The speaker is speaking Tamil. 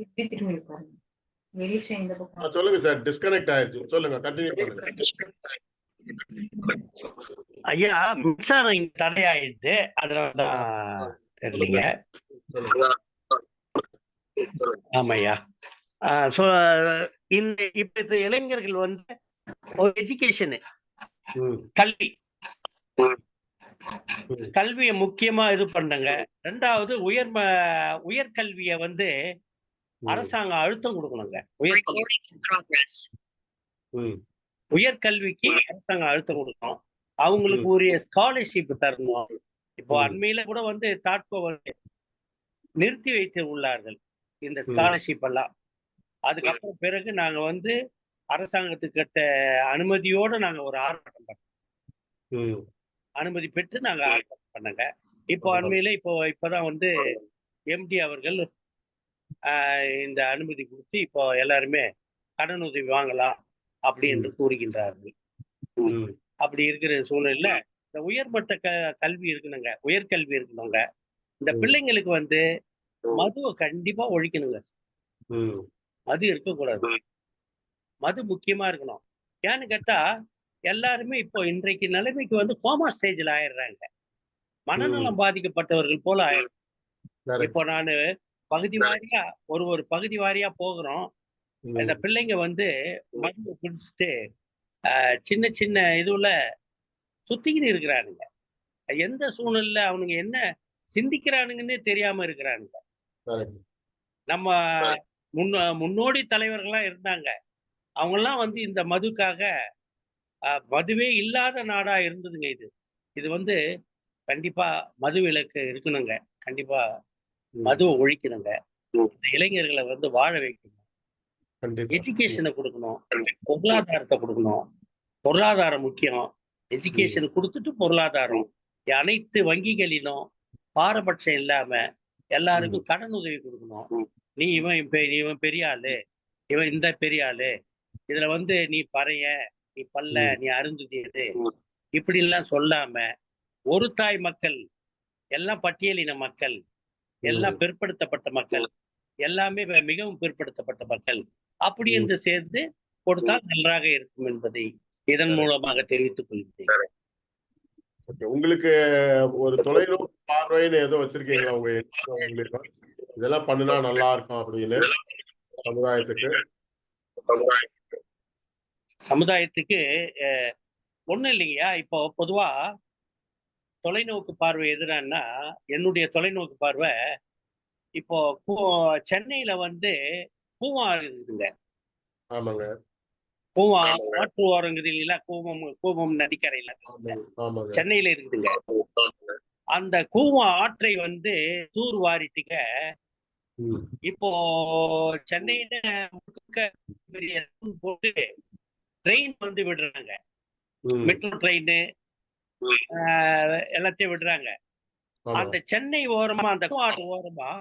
இப்படி திரும்பி பாருங்க. வெளிச்சம் இந்த பக்கம். சொல்லுங்க சார், டிஸ்கனெக்ட் ஆயிடுச்சு. சொல்லுங்க, கண்டினியூ பண்ணுங்க. ஐயா, மின்சாரம் இங்க தடையாயிடுது, அதனாலதான் தெரியலீங்க. ஆமாய்யா. இந்த இப்ப இளைஞர்கள் வந்து ஒரு எஜுகேஷனு, கல்வி, கல்வியை முக்கியமா இது பண்ணங்க. ரெண்டாவது உயர்கல்விய வந்து அரசாங்கம் அழுத்தம் கொடுக்கணுங்க. உயர்கல்விக்கு அரசாங்கம் அழுத்தம் கொடுக்கணும். அவங்களுக்கு உரிய ஸ்காலர்ஷிப் தரணும். இப்போ அண்மையில கூட வந்து தாட்கோ நிறுத்தி வைத்து உள்ளார்கள் இந்த ஸ்காலர்ஷிப் எல்லாம். அதுக்கப்புறம் பிறகு நாங்க வந்து அரசாங்கத்துக்கிட்ட அனுமதியோடு நாங்க ஒரு ஆர்ப்பாட்டம் பண்ணோம். அனுமதி பெற்று நாங்க ஆர்ப்பாட்டம் பண்ணங்க. இப்போ அண்மையில இப்பதான் வந்து எம்டி அவர்கள் இந்த அனுமதி கொடுத்து இப்போ எல்லாருமே கடன் உதவி வாங்கலாம் அப்படி என்று கூறுகின்றார்கள். அப்படி இருக்கிற சூழ்நிலையில இந்த உயர்மட்ட கல்வி இருக்கணுங்க, உயர்கல்வி இருக்கணுங்க. இந்த பிள்ளைங்களுக்கு வந்து மதுவை கண்டிப்பா ஒழிக்கணுங்க. மது இருக்கக்கூடாது, மது முக்கியமா இருக்கணும். ஏன்னு கேட்டா எல்லாருமே இப்போ இன்றைக்கு நிலைமைக்கு வந்து கோமா ஸ்டேஜ்ல ஆயிடுறாங்க. மனநலம் பாதிக்கப்பட்டவர்கள் போல ஆயிடுறாங்க. இப்போ நான் பகுதி வாரியா ஒரு பகுதி வாரியா போகிறோம். இந்த பிள்ளைங்க வந்து மருந்து குடிச்சிட்டு சின்ன சின்ன இதுல சுத்திக்கிட்டு இருக்கிறானுங்க. எந்த சூழ்நிலையில அவனுங்க என்ன சிந்திக்கிறானுங்கன்னே தெரியாம இருக்கிறானுங்க. நம்ம முன்னோடி தலைவர்கள்லாம் இருந்தாங்க. அவங்கெல்லாம் வந்து இந்த மதுக்காக மதுவே இல்லாத நாடா இருந்ததுங்க. இது வந்து கண்டிப்பா மது விலக்கு இருக்கணுங்க. கண்டிப்பா மதுவை ஒழிக்கணுங்க. இந்த இளைஞர்களை வந்து வாழ வைக்கணும். எஜுகேஷனை கொடுக்கணும், பொருளாதாரத்தை கொடுக்கணும். பொருளாதாரம் முக்கியம். எஜுகேஷன் கொடுத்துட்டு பொருளாதாரம். அனைத்து வங்கிகளிலும் பாரபட்சம் இல்லாம எல்லாருக்கும் கடன் உதவி கொடுக்கணும். நீ இவன் பெரிய ஆளு, இவன் இந்த பெரிய ஆளு, இதுல வந்து நீ பறைய, நீ பல்ல, நீ அருந்துதியது இப்படி எல்லாம் சொல்லாம, ஒரு தாய் மக்கள், எல்லாம் பட்டியலின மக்கள், எல்லாம் பிற்படுத்தப்பட்ட மக்கள், எல்லாமே மிகவும் பிற்படுத்தப்பட்ட மக்கள் அப்படி என்று சேர்ந்து கொடுத்தால் நன்றாக இருக்கும் என்பதை இதன் மூலமாக தெரிவித்துக் கொள்கிறேன். உங்களுக்கு ஒரு தொலைநோக்கு பார்வைன்னு ஏதோ வச்சிருக்கீங்களா உங்களுக்கு? இதெல்லாம் பண்ணுனா நல்லா இருக்கும் அப்படின்னு சமுதாயத்துக்கு ஒண்ணும் இல்லைங்கய்யா. இப்போ பொதுவா தொலைநோக்கு பார்வை எதுனா, என்னுடைய தொலைநோக்கு பார்வை இப்போ சென்னையில வந்து பூவாறு இருக்குதுங்க. ஆமாங்க. பூவா ஆற்று ஓரங்குது இல்லைங்களா? கூவம் நதிக்கரையில சென்னையில இருக்குதுங்க. அந்த கூவம் ஆற்றை வந்து தூர் வாரிட்டுங்க. இப்போ சென்னையில போட்டு ட்ரெயின் வந்து விடுறாங்க, மெட்ரோ ட்ரெயின் எல்லாத்தையும் விடுறாங்க. அந்த சென்னை ஓரமா, அந்த ஆற்று ஓரமா